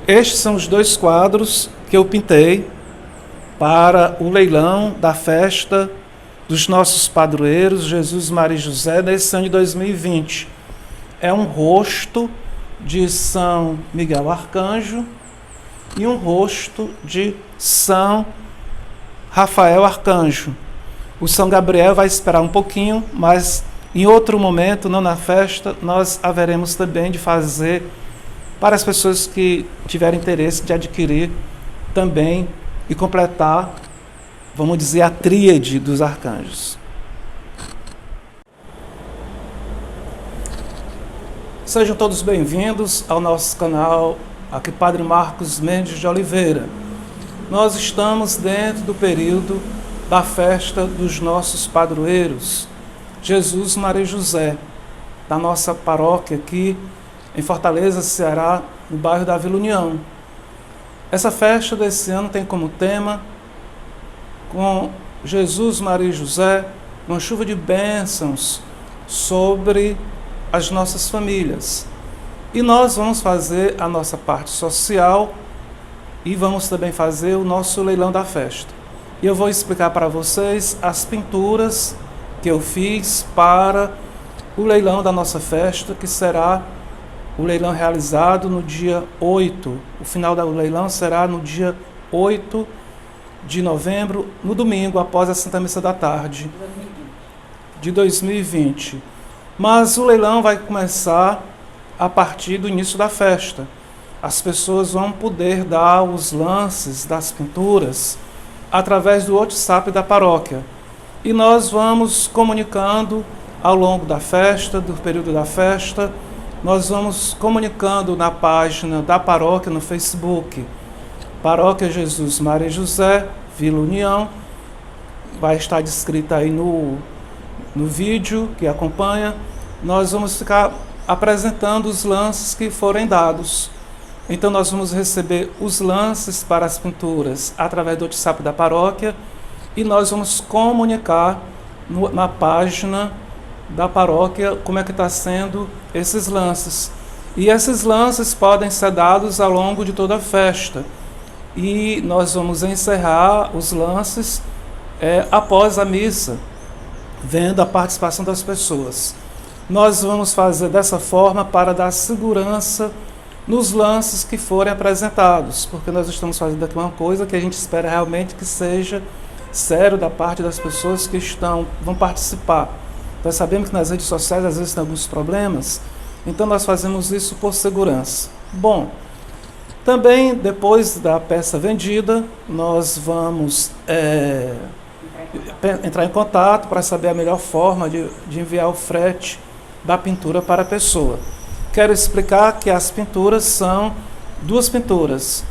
Estes são os dois quadros que eu pintei para o leilão da festa dos nossos padroeiros, Jesus, Maria e José, nesse ano de 2020. É um rosto de São Miguel Arcanjo e um rosto de São Rafael Arcanjo. O São Gabriel vai esperar um pouquinho, mas em outro momento, não na festa, nós haveremos também de fazer para as pessoas que tiverem interesse de adquirir também e completar, vamos dizer, a tríade dos arcanjos. Sejam todos bem-vindos ao nosso canal, aqui Padre Marcos Mendes de Oliveira. Nós estamos dentro do período da festa dos nossos padroeiros, Jesus, Maria e José, da nossa paróquia aqui em Fortaleza, Ceará, no bairro da Vila União. Essa festa desse ano tem como tema, com Jesus, Maria e José, uma chuva de bênçãos sobre as nossas famílias. E nós vamos fazer a nossa parte social e vamos também fazer o nosso leilão da festa. E eu vou explicar para vocês as pinturas que eu fiz para o leilão da nossa festa, que será o leilão realizado no dia 8. O final do leilão será no dia 8 de novembro, no domingo, após a Santa Missa da Tarde de 2020. Mas o leilão vai começar a partir do início da festa. As pessoas vão poder dar os lances das pinturas através do WhatsApp da paróquia. E nós vamos comunicando ao longo da festa, do período da festa, nós vamos comunicando na página da paróquia no Facebook, Paróquia Jesus, Maria e José, Vila União, vai estar descrita aí no vídeo que acompanha. Nós vamos ficar apresentando os lances que forem dados. Então nós vamos receber os lances para as pinturas através do WhatsApp da paróquia e nós vamos comunicar na página da paróquia como é que está sendo esses lances. E esses lances podem ser dados ao longo de toda a festa. E nós vamos encerrar os lances após a missa, vendo a participação das pessoas. Nós vamos fazer dessa forma para dar segurança nos lances que forem apresentados, porque nós estamos fazendo aqui uma coisa que a gente espera realmente que seja sério da parte das pessoas que vão participar. Nós sabemos que nas redes sociais às vezes tem alguns problemas, então nós fazemos isso por segurança. Bom, também depois da peça vendida, nós vamos entrar em contato para saber a melhor forma de enviar o frete da pintura para a pessoa. Quero explicar que as pinturas são duas pinturas,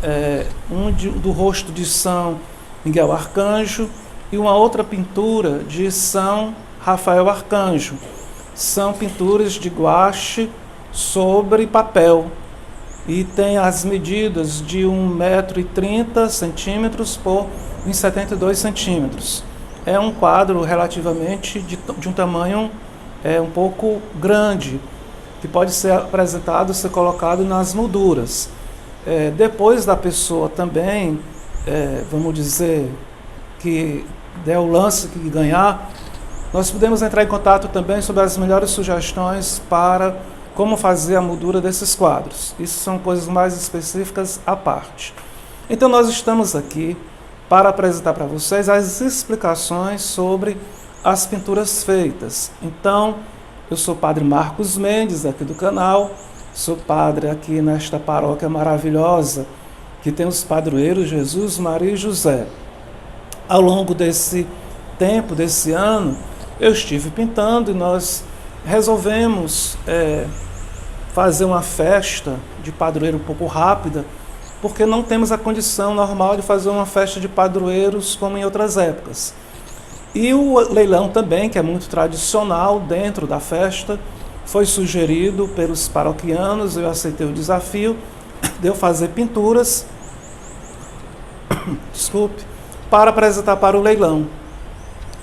do rosto de São Miguel Arcanjo e uma outra pintura de São Rafael Arcanjo. São pinturas de guache sobre papel e tem as medidas de 1,30 m por 1,72 cm. É um quadro relativamente de um tamanho um pouco grande, que pode ser apresentado, ser colocado nas molduras. Depois da pessoa também, vamos dizer, que der o lance que ganhar, nós podemos entrar em contato também sobre as melhores sugestões para como fazer a moldura desses quadros. Isso são coisas mais específicas à parte. Então nós estamos aqui para apresentar para vocês as explicações sobre as pinturas feitas. Então, eu sou Padre Marcos Mendes, aqui do canal, sou padre aqui nesta paróquia maravilhosa, que tem os padroeiros Jesus, Maria e José. Ao longo desse tempo, desse ano, eu estive pintando e nós resolvemos fazer uma festa de padroeiro um pouco rápida, porque não temos a condição normal de fazer uma festa de padroeiros como em outras épocas. E o leilão também, que é muito tradicional dentro da festa, foi sugerido pelos paroquianos, eu aceitei o desafio de eu fazer pinturas, para apresentar para o leilão.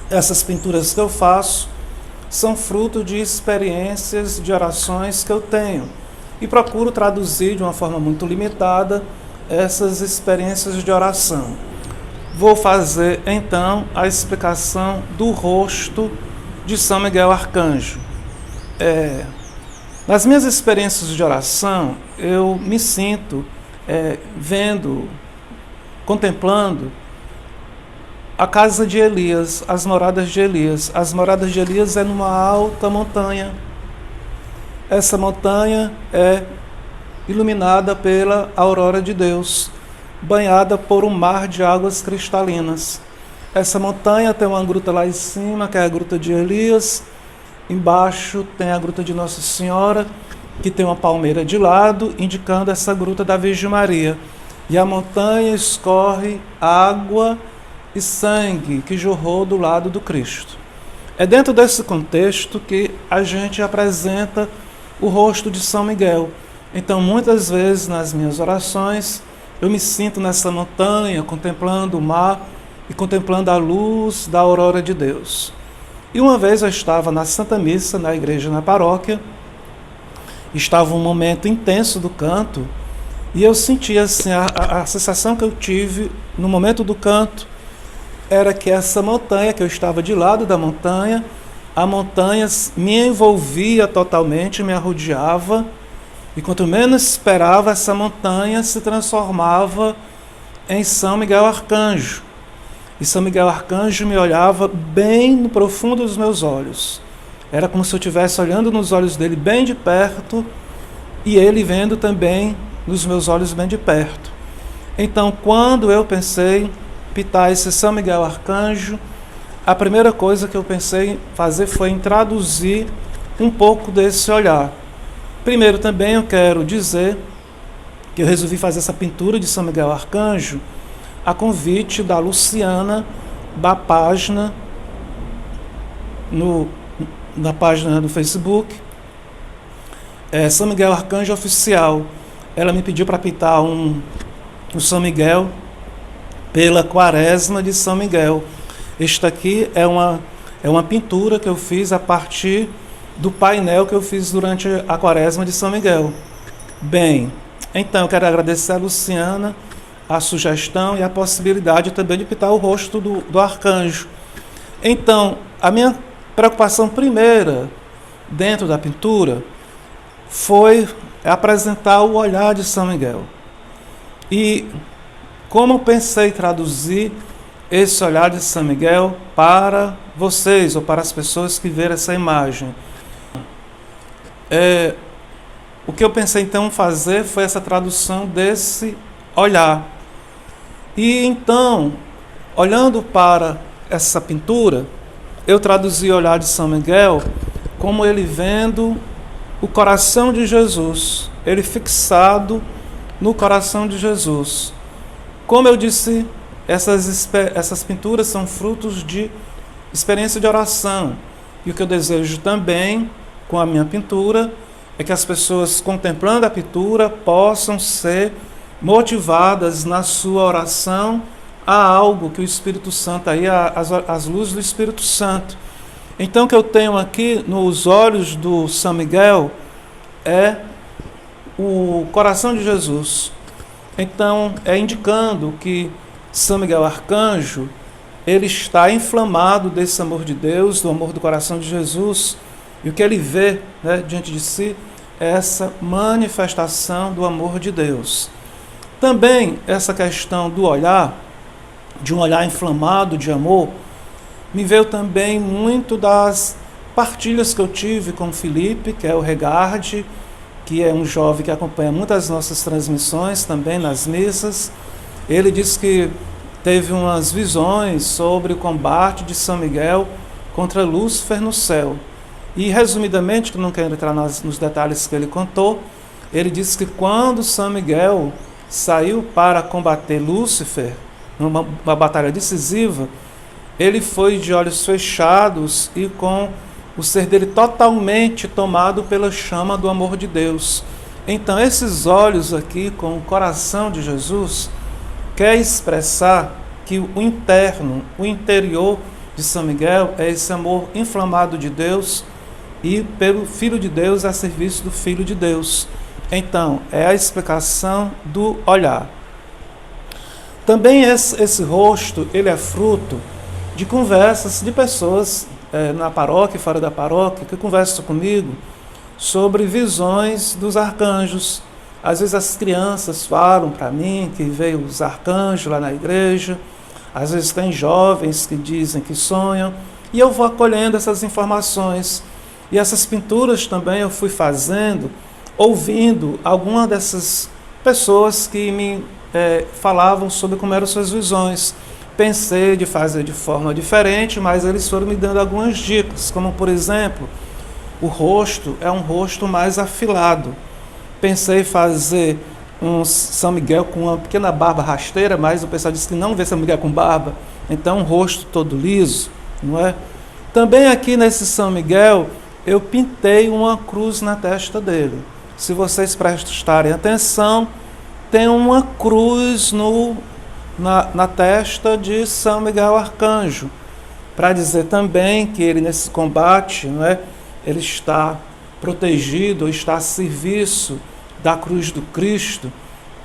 Essas pinturas que eu faço são fruto de experiências, de orações que eu tenho. e procuro traduzir de uma forma muito limitada essas experiências de oração. Vou fazer então a explicação do rosto de São Miguel Arcanjo. Nas minhas experiências de oração, eu me sinto vendo, contemplando a casa de Elias, as moradas de Elias. As moradas de Elias é numa alta montanha. Essa montanha é iluminada pela aurora de Deus, banhada por um mar de águas cristalinas. Essa montanha tem uma gruta lá em cima, que é a gruta de Elias. Embaixo tem a gruta de Nossa Senhora, que tem uma palmeira de lado, indicando essa gruta da Virgem Maria. E a montanha escorre água e sangue que jorrou do lado do Cristo. É dentro desse contexto que a gente apresenta o rosto de São Miguel. Então, muitas vezes nas minhas orações, eu me sinto nessa montanha, contemplando o mar e contemplando a luz da aurora de Deus. E uma vez eu estava na Santa Missa, na igreja, na paróquia, estava um momento intenso do canto, e eu senti assim, a sensação que eu tive no momento do canto, era que essa montanha, que eu estava de lado da montanha, a montanha me envolvia totalmente, me arrodeava, e quanto menos esperava, essa montanha se transformava em São Miguel Arcanjo. E São Miguel Arcanjo me olhava bem no profundo dos meus olhos. Era como se eu estivesse olhando nos olhos dele bem de perto, e ele vendo também nos meus olhos bem de perto. Então, quando eu pensei pitar esse São Miguel Arcanjo, a primeira coisa que eu pensei em fazer foi em traduzir um pouco desse olhar. Primeiro também eu quero dizer que eu resolvi fazer essa pintura de São Miguel Arcanjo a convite da Luciana, da página, na página do Facebook, São Miguel Arcanjo Oficial. Ela me pediu para pintar o São Miguel pela Quaresma de São Miguel. Esta aqui é uma pintura que eu fiz a partir do painel que eu fiz durante a Quaresma de São Miguel. Bem, então eu quero agradecer a Luciana a sugestão e a possibilidade também de pintar o rosto do arcanjo. Então, a minha preocupação primeira dentro da pintura foi apresentar o olhar de São Miguel. E como eu pensei em traduzir esse olhar de São Miguel para vocês ou para as pessoas que verem essa imagem? O que eu pensei então fazer foi essa tradução desse olhar. E então, olhando para essa pintura, eu traduzi o olhar de São Miguel como ele vendo o coração de Jesus, ele fixado no coração de Jesus. Como eu disse, essas pinturas são frutos de experiência de oração. E o que eu desejo também com a minha pintura é que as pessoas contemplando a pintura possam ser motivadas na sua oração a algo que o Espírito Santo, aí as luzes do Espírito Santo. Então o que eu tenho aqui nos olhos do São Miguel é o coração de Jesus. Então é indicando que São Miguel Arcanjo, ele está inflamado desse amor de Deus, do amor do coração de Jesus, e o que ele vê, diante de si é essa manifestação do amor de Deus. Também essa questão do olhar, de um olhar inflamado de amor, me veio também muito das partilhas que eu tive com o Felipe, que é o Regarde, que é um jovem que acompanha muitas nossas transmissões também nas missas. Ele disse que teve umas visões sobre o combate de São Miguel contra Lúcifer no céu. E, resumidamente, que não quero entrar nos detalhes que ele contou, ele disse que quando São Miguel saiu para combater Lúcifer, numa batalha decisiva, ele foi de olhos fechados e com o ser dele totalmente tomado pela chama do amor de Deus. Então, esses olhos aqui, com o coração de Jesus, quer expressar que o interno, o interior de São Miguel é esse amor inflamado de Deus e pelo Filho de Deus a serviço do Filho de Deus. Então, é a explicação do olhar. Também esse rosto, ele é fruto de conversas de pessoas na paróquia e fora da paróquia que conversam comigo sobre visões dos arcanjos. Às vezes as crianças falam para mim que veio os arcanjos lá na igreja, às vezes tem jovens que dizem que sonham, e eu vou acolhendo essas informações. E essas pinturas também eu fui fazendo, ouvindo algumas dessas pessoas que me falavam sobre como eram suas visões. Pensei de fazer de forma diferente, mas eles foram me dando algumas dicas, como por exemplo, o rosto é um rosto mais afilado. Pensei em fazer um São Miguel com uma pequena barba rasteira, mas o pessoal disse que não vê São Miguel com barba, então um rosto todo liso, não é? Também aqui nesse São Miguel, eu pintei uma cruz na testa dele. Se vocês prestarem atenção, tem uma cruz na testa de São Miguel Arcanjo, para dizer também que ele nesse combate, não é? Ele está protegido, está a serviço da cruz do Cristo,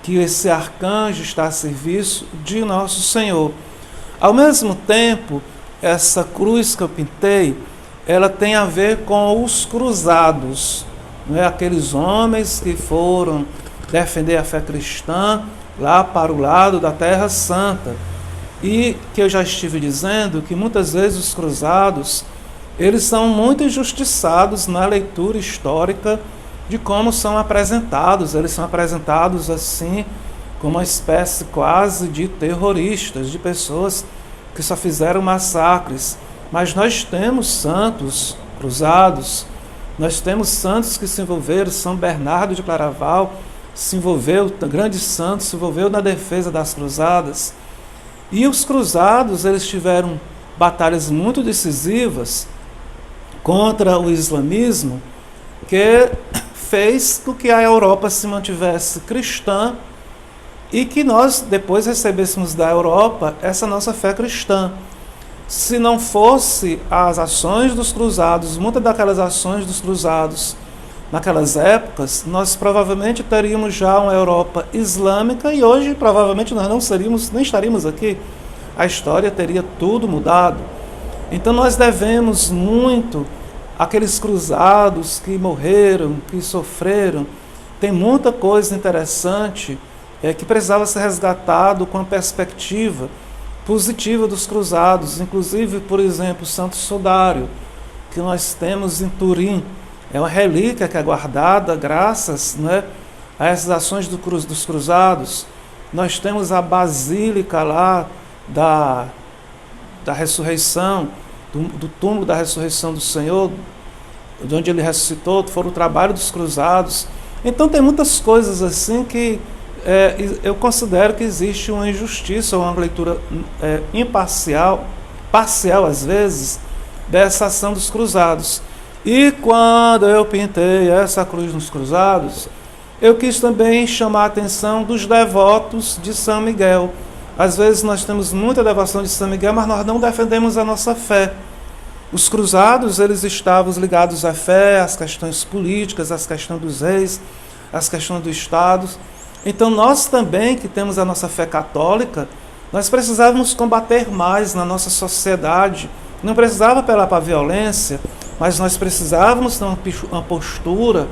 que esse arcanjo está a serviço de nosso Senhor. Ao mesmo tempo, essa cruz que eu pintei, ela tem a ver com os cruzados, não é? Aqueles homens que foram defender a fé cristã lá para o lado da Terra Santa. E que eu já estive dizendo que muitas vezes os cruzados, eles são muito injustiçados na leitura histórica de como são apresentados. Eles são apresentados assim, como uma espécie quase de terroristas, de pessoas que só fizeram massacres. Mas nós temos santos cruzados, nós temos santos que se envolveram. São Bernardo de Claraval se envolveu, grande santo, se envolveu na defesa das cruzadas. E os cruzados, eles tiveram batalhas muito decisivas contra o islamismo, que fez com que a Europa se mantivesse cristã e que nós depois recebêssemos da Europa essa nossa fé cristã. Se não fosse as ações dos cruzados, muitas daquelas ações dos cruzados naquelas épocas, nós provavelmente teríamos já uma Europa islâmica e hoje provavelmente nós não seríamos, nem estaríamos aqui. A história teria tudo mudado. Então nós devemos muito àqueles cruzados que morreram, que sofreram. Tem muita coisa interessante que precisava ser resgatado com a perspectiva positiva dos cruzados. Inclusive, por exemplo, o Santo Sudário, que nós temos em Turim, é uma relíquia que é guardada graças, né, a essas ações dos cruzados. Nós temos a basílica lá da ressurreição, do túmulo da ressurreição do Senhor, de onde ele ressuscitou, foram o trabalho dos cruzados. Então tem muitas coisas assim que eu considero que existe uma injustiça, uma leitura imparcial, parcial às vezes, dessa ação dos cruzados. E quando eu pintei essa cruz nos cruzados, eu quis também chamar a atenção dos devotos de São Miguel. Às vezes nós temos muita devoção de São Miguel, mas nós não defendemos a nossa fé. Os cruzados, eles estavam ligados à fé, às questões políticas, às questões dos reis, às questões do Estado. Então nós também, que temos a nossa fé católica, nós precisávamos combater mais na nossa sociedade. Não precisava apelar para a violência, mas nós precisávamos ter uma postura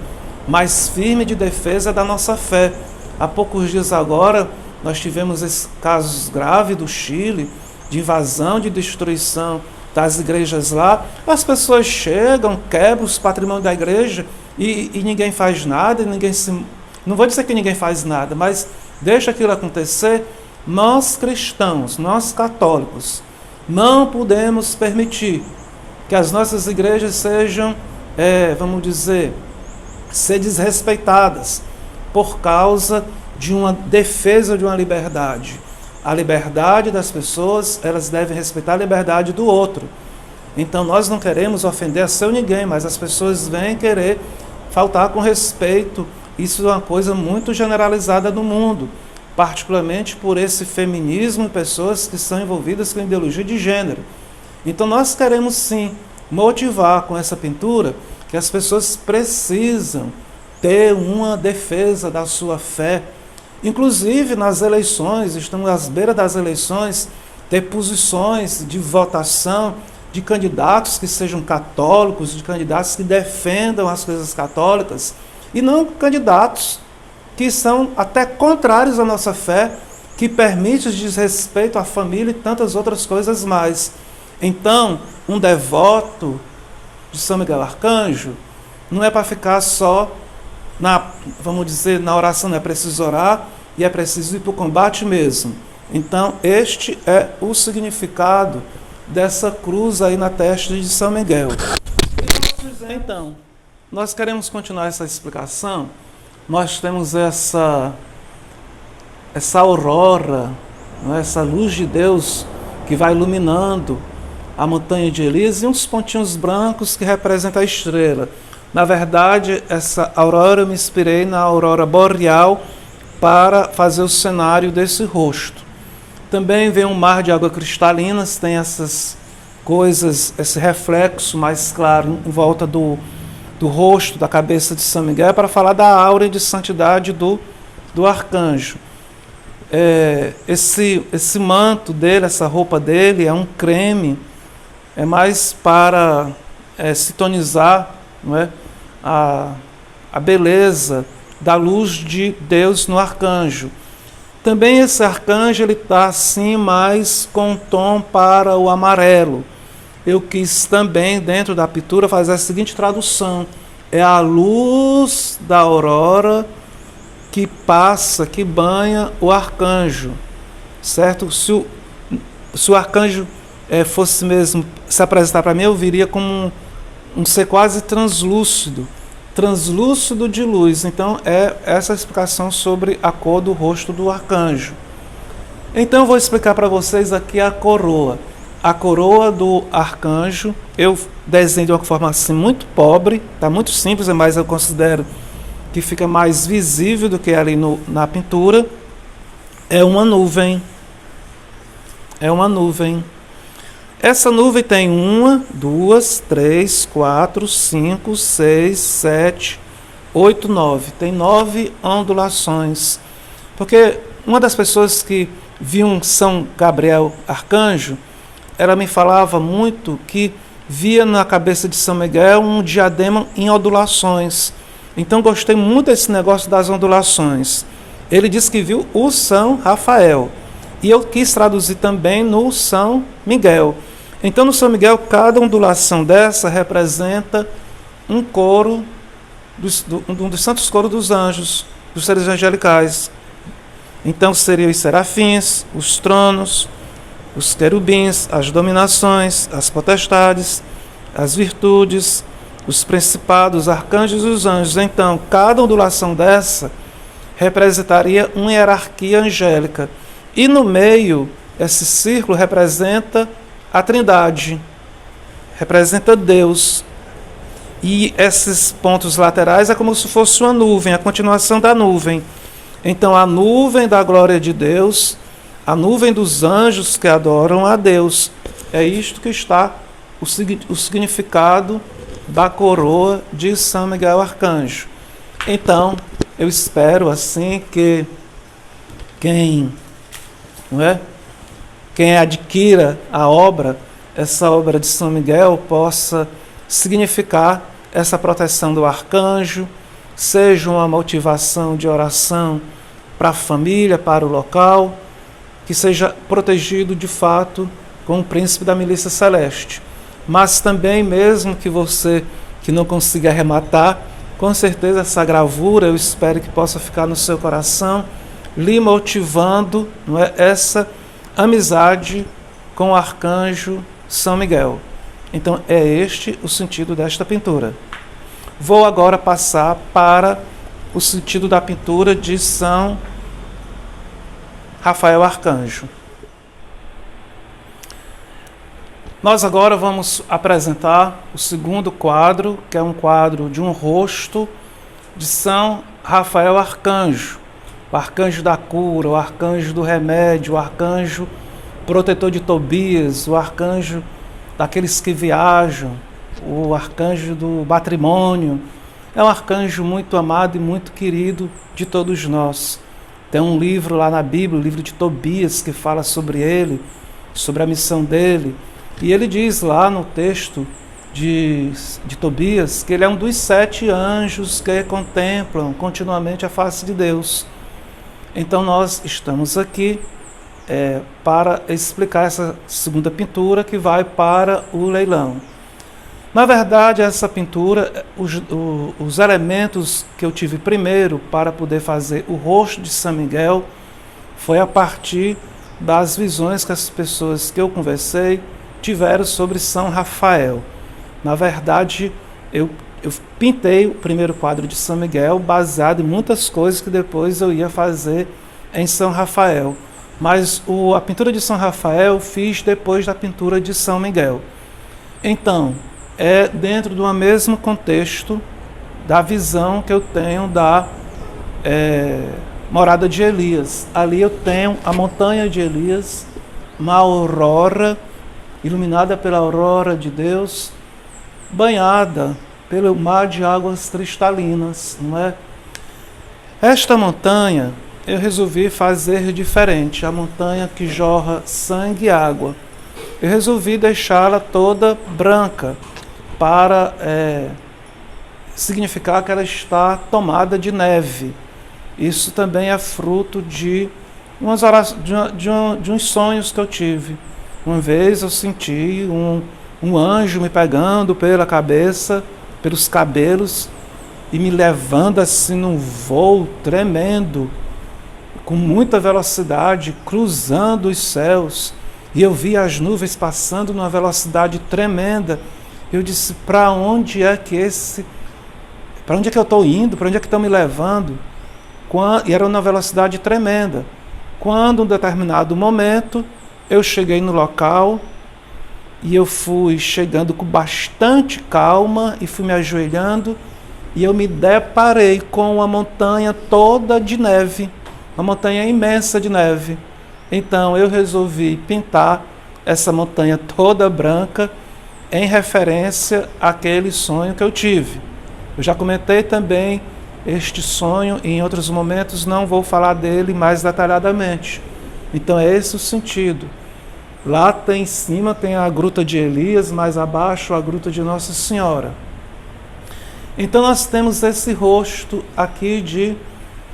mais firme de defesa da nossa fé. Há poucos dias agora, nós tivemos esses casos graves do Chile, de invasão, de destruição das igrejas lá. As pessoas chegam, quebram os patrimônios da igreja e ninguém faz nada, não vou dizer que ninguém faz nada, mas deixa aquilo acontecer. Nós cristãos, nós católicos, não podemos permitir que as nossas igrejas sejam, ser desrespeitadas por causa de uma defesa de uma liberdade. A liberdade das pessoas, elas devem respeitar a liberdade do outro. Então nós não queremos ofender a seu ninguém, mas as pessoas vêm querer faltar com respeito. Isso é uma coisa muito generalizada no mundo, particularmente por esse feminismo e pessoas que são envolvidas com ideologia de gênero. Então nós queremos sim motivar com essa pintura que as pessoas precisam ter uma defesa da sua fé. Inclusive nas eleições, estamos às beiras das eleições, ter posições de votação de candidatos que sejam católicos, de candidatos que defendam as coisas católicas, e não candidatos que são até contrários à nossa fé, que permitem desrespeito à família e tantas outras coisas mais. Então, um devoto de São Miguel Arcanjo não é para ficar só vamos dizer, na oração, não é preciso orar e é preciso ir para o combate mesmo. Então, este é o significado dessa cruz aí na testa de São Miguel. Então, nós queremos continuar essa explicação. Nós temos essa aurora, não é? Essa luz de Deus que vai iluminando a montanha de Elias e uns pontinhos brancos que representam a estrela. Na verdade, essa aurora eu me inspirei na aurora boreal para fazer o cenário desse rosto. Também vem um mar de água cristalina, tem essas coisas, esse reflexo mais claro em volta do rosto, da cabeça de São Miguel, para falar da aura de santidade do arcanjo. Esse manto dele, essa roupa dele é um creme, é mais para sintonizar, não é, a beleza da luz de Deus no arcanjo. Também esse arcanjo ele está assim mais com tom para o amarelo. Eu quis também, dentro da pintura, fazer a seguinte tradução: é a luz da aurora que passa, que banha o arcanjo, certo? Se o arcanjo fosse mesmo se apresentar para mim, eu viria como um ser quase translúcido de luz. Então é essa a explicação sobre a cor do rosto do arcanjo. Então eu vou explicar para vocês aqui a coroa. A coroa do arcanjo, eu desenho de uma forma assim muito pobre, está muito simples, mas eu considero que fica mais visível do que ali na pintura. É uma nuvem. Essa nuvem tem 1, 2, 3, 4, 5, 6, 7, 8, 9. Tem 9 ondulações. Porque uma das pessoas que viam São Gabriel Arcanjo, ela me falava muito que via na cabeça de São Miguel um diadema em ondulações. Então gostei muito desse negócio das ondulações. Ele disse que viu o São Rafael. E eu quis traduzir também no São Miguel. Então, no São Miguel, cada ondulação dessa representa um coro, um dos santos coros dos anjos, dos seres angelicais. Então, seriam os serafins, os tronos, os querubins, as dominações, as potestades, as virtudes, os principados, os arcanjos e os anjos. Então, cada ondulação dessa representaria uma hierarquia angélica. E no meio, esse círculo representa a Trindade, representa Deus. E esses pontos laterais é como se fosse uma nuvem, a continuação da nuvem. Então, a nuvem da glória de Deus, a nuvem dos anjos que adoram a Deus. É isto que está o significado da coroa de São Miguel Arcanjo. Então, eu espero assim que quem adquira a obra, essa obra de São Miguel, possa significar essa proteção do arcanjo, seja uma motivação de oração para a família, para o local, que seja protegido de fato com o príncipe da milícia celeste. Mas também, mesmo que você que não consiga arrematar, com certeza essa gravura eu espero que possa ficar no seu coração, lhe motivando, não é, essa amizade com o arcanjo São Miguel. Então é este o sentido desta pintura. Vou agora passar para o sentido da pintura de São Rafael Arcanjo. Nós agora vamos apresentar o segundo quadro, que é um quadro de um rosto de São Rafael Arcanjo. O arcanjo da cura, o arcanjo do remédio, o arcanjo protetor de Tobias, o arcanjo daqueles que viajam, o arcanjo do matrimônio. É um arcanjo muito amado e muito querido de todos nós. Tem um livro lá na Bíblia, o livro de Tobias, que fala sobre ele, sobre a missão dele. E ele diz lá no texto de Tobias que ele é um dos 7 anjos que contemplam continuamente a face de Deus. Então nós estamos aqui para explicar essa segunda pintura que vai para o leilão. Na verdade, essa pintura, os elementos que eu tive primeiro para poder fazer o rosto de São Miguel foi a partir das visões que as pessoas que eu conversei tiveram sobre São Rafael. Na verdade, eu pintei o primeiro quadro de São Miguel baseado em muitas coisas que depois eu ia fazer em São Rafael. Mas a pintura de São Rafael eu fiz depois da pintura de São Miguel. Então, é dentro do mesmo contexto da visão que eu tenho da morada de Elias. Ali eu tenho a montanha de Elias, uma aurora, iluminada pela aurora de Deus, banhada pelo mar de águas cristalinas, não é? Esta montanha eu resolvi fazer diferente, a montanha que jorra sangue e água. Eu resolvi deixá-la toda branca, para significar que ela está tomada de neve. Isso também é fruto de uns sonhos que eu tive. Uma vez eu senti um anjo me pegando pela cabeça, pelos cabelos, e me levando assim num voo tremendo, com muita velocidade, cruzando os céus. E eu vi as nuvens passando numa velocidade tremenda. Eu disse, para onde é que eu estou indo? Para onde é que estão me levando? E era uma velocidade tremenda. Quando, em um determinado momento, eu cheguei no local e eu fui chegando com bastante calma e fui me ajoelhando e eu me deparei com uma montanha toda de neve, uma montanha imensa de neve. Então eu resolvi pintar essa montanha toda branca em referência àquele sonho que eu tive. Eu já comentei também este sonho e em outros momentos não vou falar dele mais detalhadamente. Então é esse o sentido. Lá em cima tem a gruta de Elias, mais abaixo a gruta de Nossa Senhora. Então nós temos esse rosto aqui de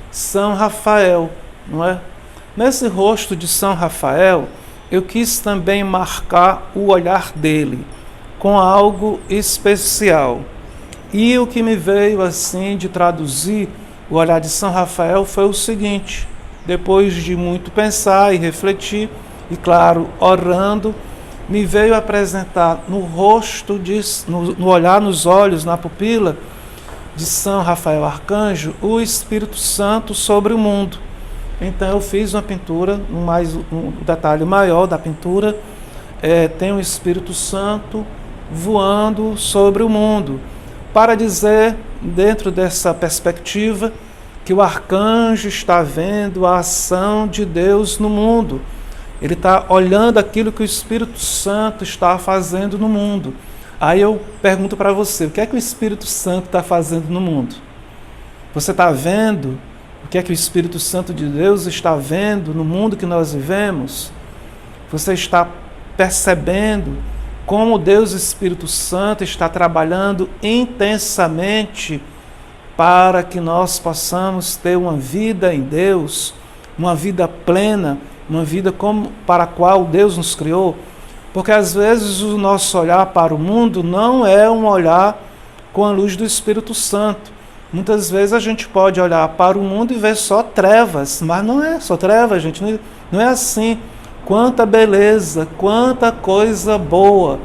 São Rafael, não é? Nesse rosto de São Rafael, eu quis também marcar o olhar dele com algo especial. E o que me veio assim de traduzir o olhar de São Rafael foi o seguinte: depois de muito pensar e refletir, e claro, orando, me veio apresentar no rosto, no olhar, nos olhos, na pupila de São Rafael Arcanjo, o Espírito Santo sobre o mundo. Então eu fiz uma pintura, um detalhe maior da pintura, tem o Espírito Santo voando sobre o mundo, para dizer, dentro dessa perspectiva, que o arcanjo está vendo a ação de Deus no mundo. Ele está olhando aquilo que o Espírito Santo está fazendo no mundo. Aí eu pergunto para você, o que é que o Espírito Santo está fazendo no mundo? Você está vendo o que é que o Espírito Santo de Deus está vendo no mundo que nós vivemos? Você está percebendo como Deus Espírito Santo está trabalhando intensamente para que nós possamos ter uma vida em Deus, uma vida plena, uma vida para a qual Deus nos criou? Porque às vezes o nosso olhar para o mundo não é um olhar com a luz do Espírito Santo. Muitas vezes a gente pode olhar para o mundo e ver só trevas, mas não é só trevas, gente, não é assim. Quanta beleza, quanta coisa boa,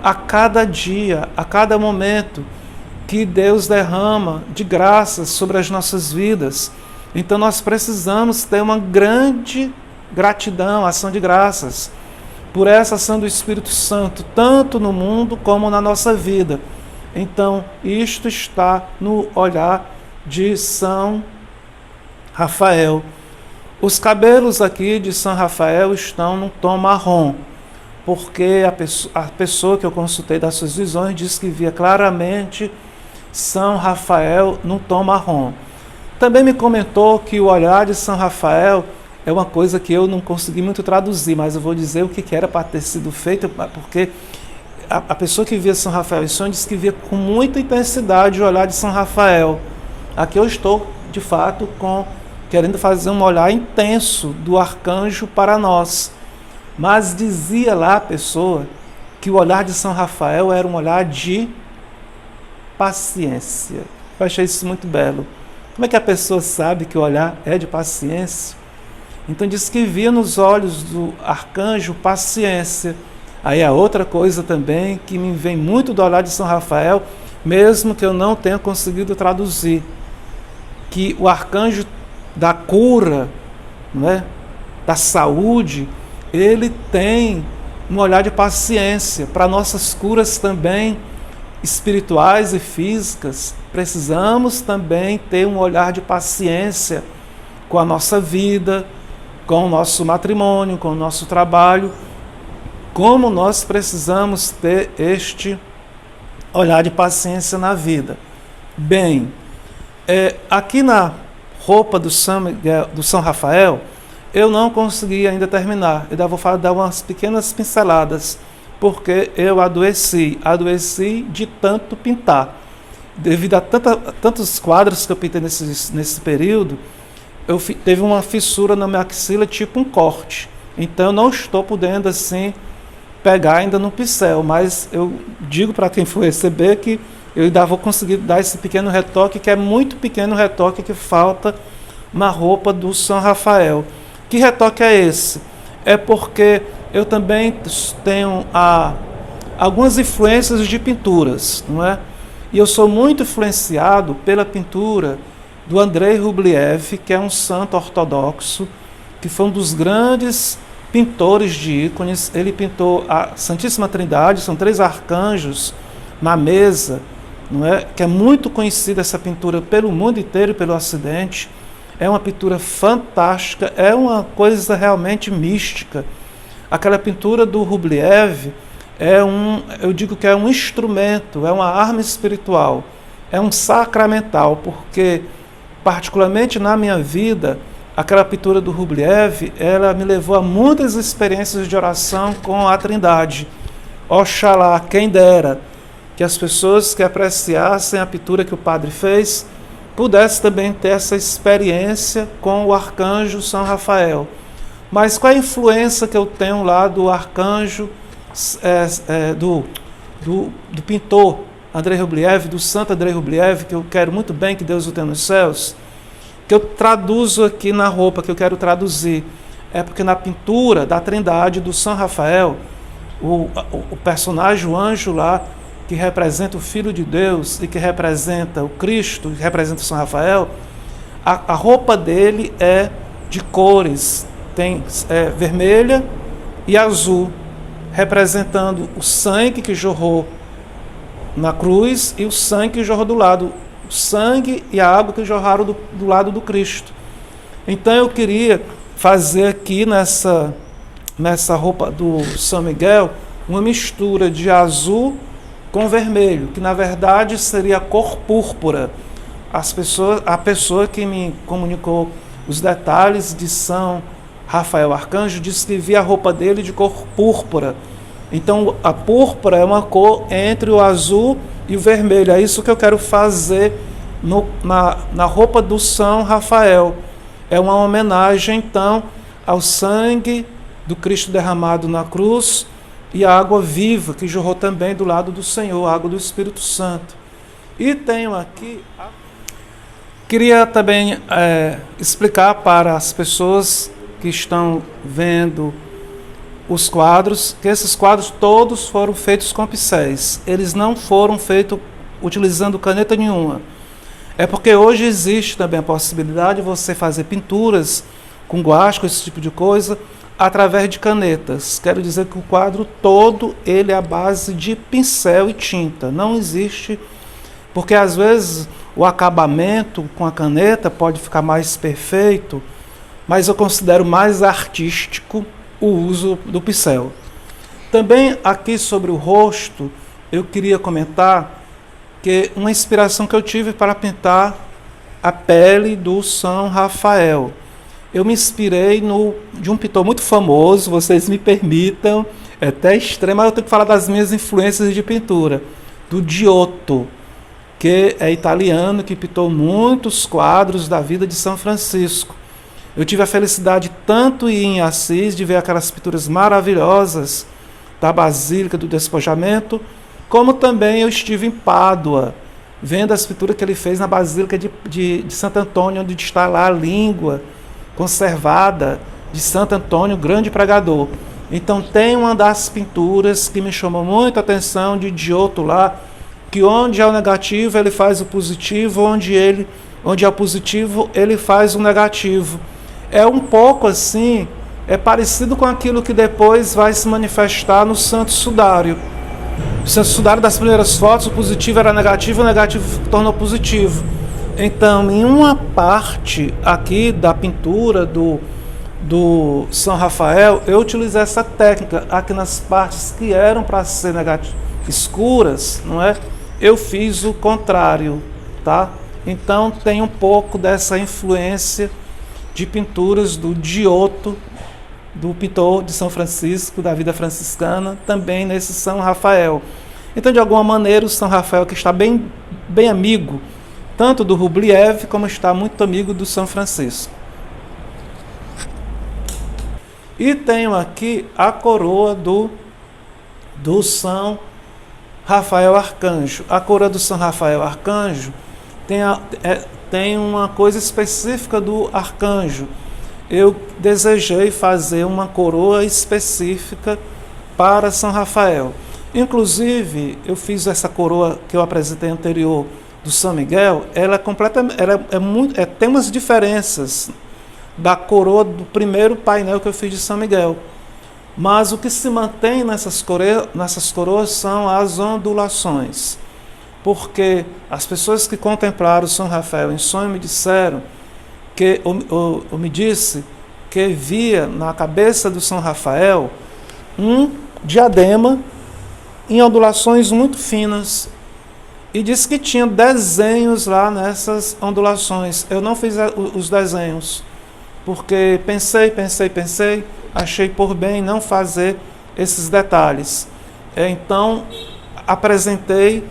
a cada dia, a cada momento, que Deus derrama de graças sobre as nossas vidas. Então nós precisamos ter uma grande gratidão, ação de graças, por essa ação do Espírito Santo, tanto no mundo como na nossa vida. Então, isto está no olhar de São Rafael. Os cabelos aqui de São Rafael estão num tom marrom, porque a pessoa que eu consultei das suas visões disse que via claramente São Rafael num tom marrom. Também me comentou que o olhar de São Rafael é uma coisa que eu não consegui muito traduzir, mas eu vou dizer o que era para ter sido feito, porque a pessoa que via São Rafael em sonho disse que via com muita intensidade o olhar de São Rafael. Aqui eu estou, de fato, querendo fazer um olhar intenso do arcanjo para nós. Mas dizia lá a pessoa que o olhar de São Rafael era um olhar de paciência. Eu achei isso muito belo. Como é que a pessoa sabe que o olhar é de paciência? Então diz que via nos olhos do arcanjo paciência. Aí a outra coisa também que me vem muito do olhar de São Rafael, mesmo que eu não tenha conseguido traduzir, que o arcanjo da cura, não é? Da saúde, ele tem um olhar de paciência. Para nossas curas também espirituais e físicas, precisamos também ter um olhar de paciência com a nossa vida, com o nosso matrimônio, com o nosso trabalho. Como nós precisamos ter este olhar de paciência na vida. Bem, aqui na roupa do São Rafael, eu não consegui ainda terminar. Eu vou dar umas pequenas pinceladas, porque eu adoeci de tanto pintar. Devido a tantos quadros que eu pintei nesse período, teve uma fissura na minha axila, tipo um corte. Então eu não estou podendo assim pegar ainda no pincel, mas eu digo para quem for receber que eu ainda vou conseguir dar esse pequeno retoque, que é muito pequeno retoque que falta na roupa do São Rafael. Que retoque é esse? É porque eu também tenho algumas influências de pinturas, não é? E eu sou muito influenciado pela pintura do Andrei Rublev, que é um santo ortodoxo, que foi um dos grandes pintores de ícones. Ele pintou a Santíssima Trindade, são 3 arcanjos na mesa, não é? Que é muito conhecida essa pintura pelo mundo inteiro e pelo Ocidente. É uma pintura fantástica, é uma coisa realmente mística. Aquela pintura do Rublev eu digo que é um instrumento, é uma arma espiritual, é um sacramental, porque particularmente na minha vida, aquela pintura do Rublev, ela me levou a muitas experiências de oração com a Trindade. Oxalá, quem dera, que as pessoas que apreciassem a pintura que o padre fez pudesse também ter essa experiência com o arcanjo São Rafael. Mas qual a influência que eu tenho lá do arcanjo, do pintor Andrei Rublev, do santo Andrei Rublev, que eu quero muito bem que Deus o tenha nos céus, que eu traduzo aqui na roupa, que eu quero traduzir? É porque na pintura da Trindade do São Rafael, o personagem, o anjo lá, que representa o Filho de Deus e que representa o Cristo, que representa o São Rafael, a roupa dele é de cores, tem vermelha e azul, representando o sangue que jorrou na cruz e o sangue que jorrou do lado, o sangue e a água que jorraram do lado do Cristo. Então eu queria fazer aqui nessa roupa do São Miguel uma mistura de azul com vermelho, que na verdade seria a cor púrpura. A pessoa que me comunicou os detalhes de São Rafael Arcanjo disse que via a roupa dele de cor púrpura. Então a púrpura é uma cor entre o azul e o vermelho. É isso que eu quero fazer na roupa do São Rafael. É uma homenagem então ao sangue do Cristo derramado na cruz e a água viva que jorrou também do lado do Senhor, a água do Espírito Santo. E tenho aqui... Queria também explicar para as pessoas que estão vendo os quadros, que esses quadros todos foram feitos com pincéis. Eles não foram feitos utilizando caneta nenhuma. É porque hoje existe também a possibilidade de você fazer pinturas com guache, com esse tipo de coisa, através de canetas. Quero dizer que o quadro todo ele é a base de pincel e tinta. Não existe, porque às vezes o acabamento com a caneta pode ficar mais perfeito, mas eu considero mais artístico o uso do pincel. Também aqui sobre o rosto, eu queria comentar que uma inspiração que eu tive para pintar a pele do São Rafael. Eu me inspirei de um pintor muito famoso, vocês me permitam, é até extremo, mas eu tenho que falar das minhas influências de pintura, do Giotto, que é italiano, que pintou muitos quadros da vida de São Francisco. Eu tive a felicidade tanto em Assis de ver aquelas pinturas maravilhosas da Basílica do Despojamento, como também eu estive em Pádua, vendo as pinturas que ele fez na Basílica de Santo Antônio, onde está lá a língua conservada de Santo Antônio, grande pregador. Então tem uma das pinturas que me chamou muita atenção de Giotto lá, que onde é o negativo ele faz o positivo, onde é o positivo ele faz o negativo. É um pouco assim, é parecido com aquilo que depois vai se manifestar no Santo Sudário. O Santo Sudário das primeiras fotos, o positivo era negativo, o negativo tornou positivo. Então, em uma parte aqui da pintura do São Rafael, eu utilizei essa técnica. Aqui nas partes que eram para ser escuras, não é? Eu fiz o contrário, tá? Então, tem um pouco dessa influência de pinturas do Giotto, do pintor de São Francisco, da vida franciscana, também nesse São Rafael. Então, de alguma maneira, o São Rafael, que está bem amigo, tanto do Rubliev, como está muito amigo do São Francisco. E tenho aqui a coroa do São Rafael Arcanjo. A coroa do São Rafael Arcanjo tem uma coisa específica do arcanjo. Eu desejei fazer uma coroa específica para São Rafael. Inclusive, eu fiz essa coroa que eu apresentei anterior do São Miguel, ela tem umas diferenças da coroa do primeiro painel que eu fiz de São Miguel. Mas o que se mantém nessas coroas são as ondulações. Porque as pessoas que contemplaram São Rafael em sonho me disseram que, ou me disse, que via na cabeça do São Rafael um diadema em ondulações muito finas. E disse que tinha desenhos lá nessas ondulações. Eu não fiz os desenhos, porque pensei, achei por bem não fazer esses detalhes. Então, apresentei,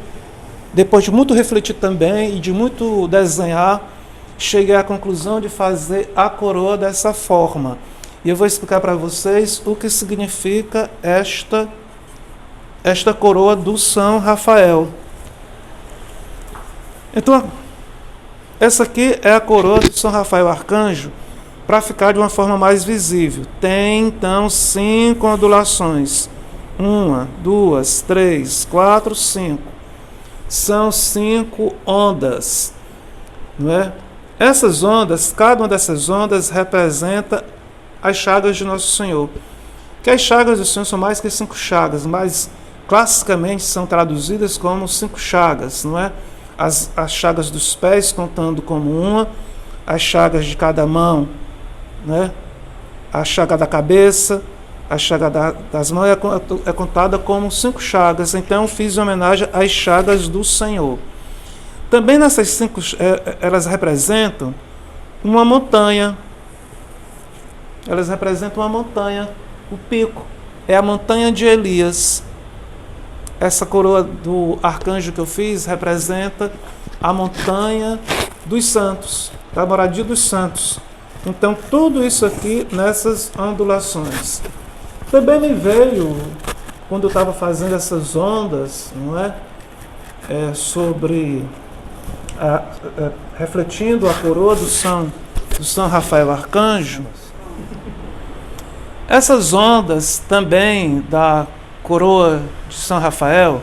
depois de muito refletir também e de muito desenhar, cheguei à conclusão de fazer a coroa dessa forma. E eu vou explicar para vocês o que significa esta coroa do São Rafael. Então, essa aqui é a coroa do São Rafael Arcanjo, para ficar de uma forma mais visível. Tem, então, 5 ondulações. 1, 2, 3, 4, 5. São 5 ondas, não é? Essas ondas, cada uma dessas ondas representa as chagas de Nosso Senhor. Que as chagas do Senhor são mais que 5 chagas, mas classicamente são traduzidas como 5 chagas, não é? As chagas dos pés contando como uma, as chagas de cada mão, né? A chaga da cabeça, a chaga das mãos é contada como 5 chagas. Então eu fiz homenagem às chagas do Senhor. Também nessas 5, elas representam uma montanha. Elas representam uma montanha. O pico é a montanha de Elias. Essa coroa do arcanjo que eu fiz representa a montanha dos santos, da moradia dos santos. Então, tudo isso aqui nessas ondulações. Também me veio, quando eu estava fazendo essas ondas, não é? Refletindo a coroa do São Rafael Arcanjo, essas ondas também da coroa de São Rafael,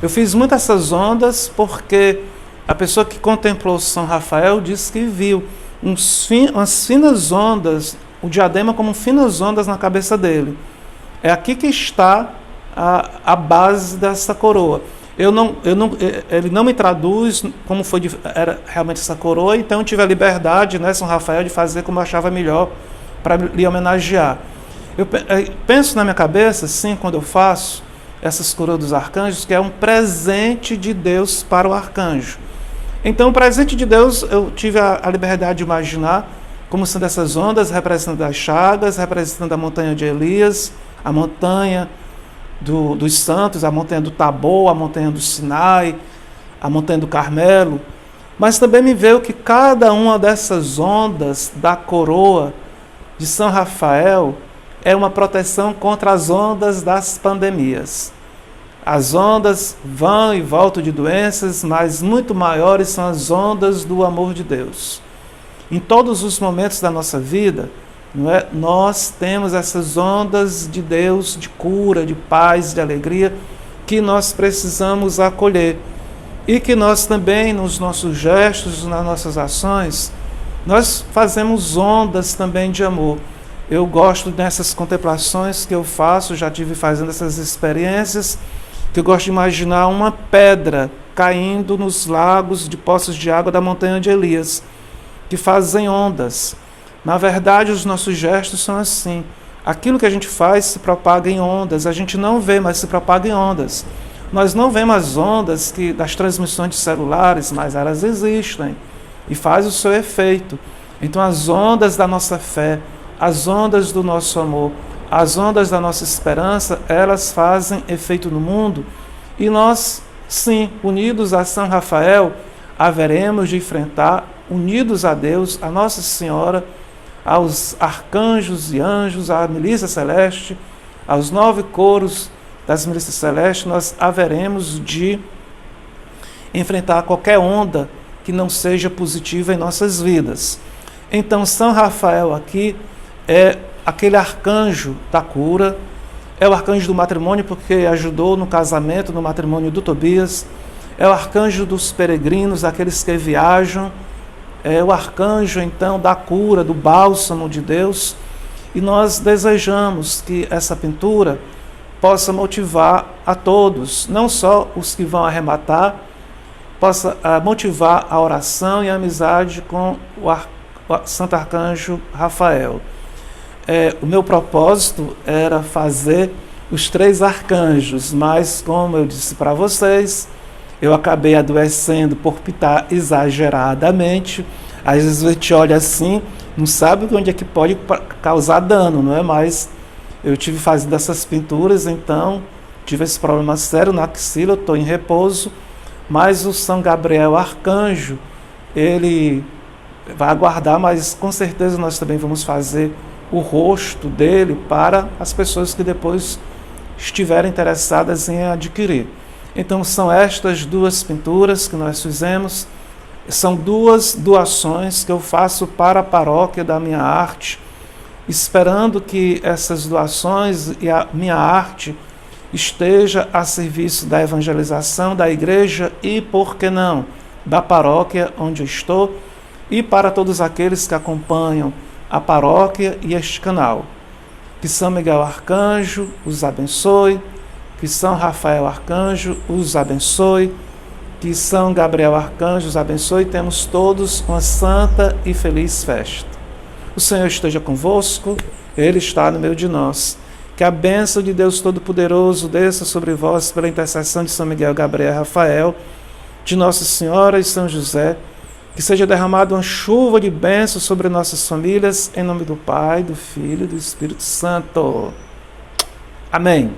eu fiz muitas essas ondas porque a pessoa que contemplou São Rafael disse que viu umas finas ondas, o diadema como finas ondas na cabeça dele. É aqui que está a base dessa coroa. Ele não me traduz como era realmente essa coroa, então eu tive a liberdade, né, São Rafael, de fazer como eu achava melhor para lhe homenagear. Eu penso na minha cabeça, sim, quando eu faço, essas coroas dos arcanjos, que é um presente de Deus para o arcanjo. Então, o presente de Deus, eu tive a liberdade de imaginar como sendo essas ondas representando as chagas, representando a montanha de Elias, a montanha dos santos, a montanha do Tabor, a montanha do Sinai, a montanha do Carmelo. Mas também me veio que cada uma dessas ondas da coroa de São Rafael é uma proteção contra as ondas das pandemias. As ondas vão e voltam de doenças, mas muito maiores são as ondas do amor de Deus. Em todos os momentos da nossa vida, não é? Nós temos essas ondas de Deus, de cura, de paz, de alegria, que nós precisamos acolher. E que nós também, nos nossos gestos, nas nossas ações, nós fazemos ondas também de amor. Eu gosto dessas contemplações que eu faço, já tive fazendo essas experiências, que eu gosto de imaginar uma pedra caindo nos lagos de poços de água da montanha de Elias, que fazem ondas. Na verdade, os nossos gestos são assim. Aquilo que a gente faz se propaga em ondas. A gente não vê, mas se propaga em ondas. Nós não vemos as ondas das transmissões de celulares, mas elas existem e fazem o seu efeito. Então, as ondas da nossa fé, as ondas do nosso amor, as ondas da nossa esperança, elas fazem efeito no mundo. E nós, sim, unidos a São Rafael, haveremos de enfrentar, unidos a Deus, a Nossa Senhora, aos arcanjos e anjos, à milícia celeste, aos 9 coros das milícias celestes, nós haveremos de enfrentar qualquer onda que não seja positiva em nossas vidas. Então, São Rafael aqui é aquele arcanjo da cura, é o arcanjo do matrimônio, porque ajudou no casamento, no matrimônio do Tobias, é o arcanjo dos peregrinos, aqueles que viajam, é o arcanjo, então, da cura, do bálsamo de Deus, e nós desejamos que essa pintura possa motivar a todos, não só os que vão arrematar, possa motivar a oração e a amizade com o Santo Arcanjo Rafael. O meu propósito era fazer os 3 arcanjos, mas como eu disse para vocês, eu acabei adoecendo por pitar exageradamente. Às vezes a gente olha assim, não sabe onde é que pode causar dano, não é? Mas eu tive fazendo essas pinturas, então tive esse problema sério na axila, eu estou em repouso, mas o São Gabriel Arcanjo, ele vai aguardar, mas com certeza nós também vamos fazer o rosto dele para as pessoas que depois estiverem interessadas em adquirir. Então são estas 2 pinturas que nós fizemos, são 2 doações que eu faço para a paróquia da minha arte, esperando que essas doações e a minha arte esteja a serviço da evangelização da igreja e, por que não, da paróquia onde eu estou, e para todos aqueles que acompanham a paróquia e este canal. Que São Miguel Arcanjo os abençoe, que São Rafael Arcanjo os abençoe, que São Gabriel Arcanjo os abençoe, e temos todos uma santa e feliz festa. O Senhor esteja convosco, Ele está no meio de nós. Que a bênção de Deus Todo-Poderoso desça sobre vós pela intercessão de São Miguel, Gabriel e Rafael, de Nossa Senhora e São José, que seja derramada uma chuva de bênçãos sobre nossas famílias, em nome do Pai, do Filho e do Espírito Santo. Amém.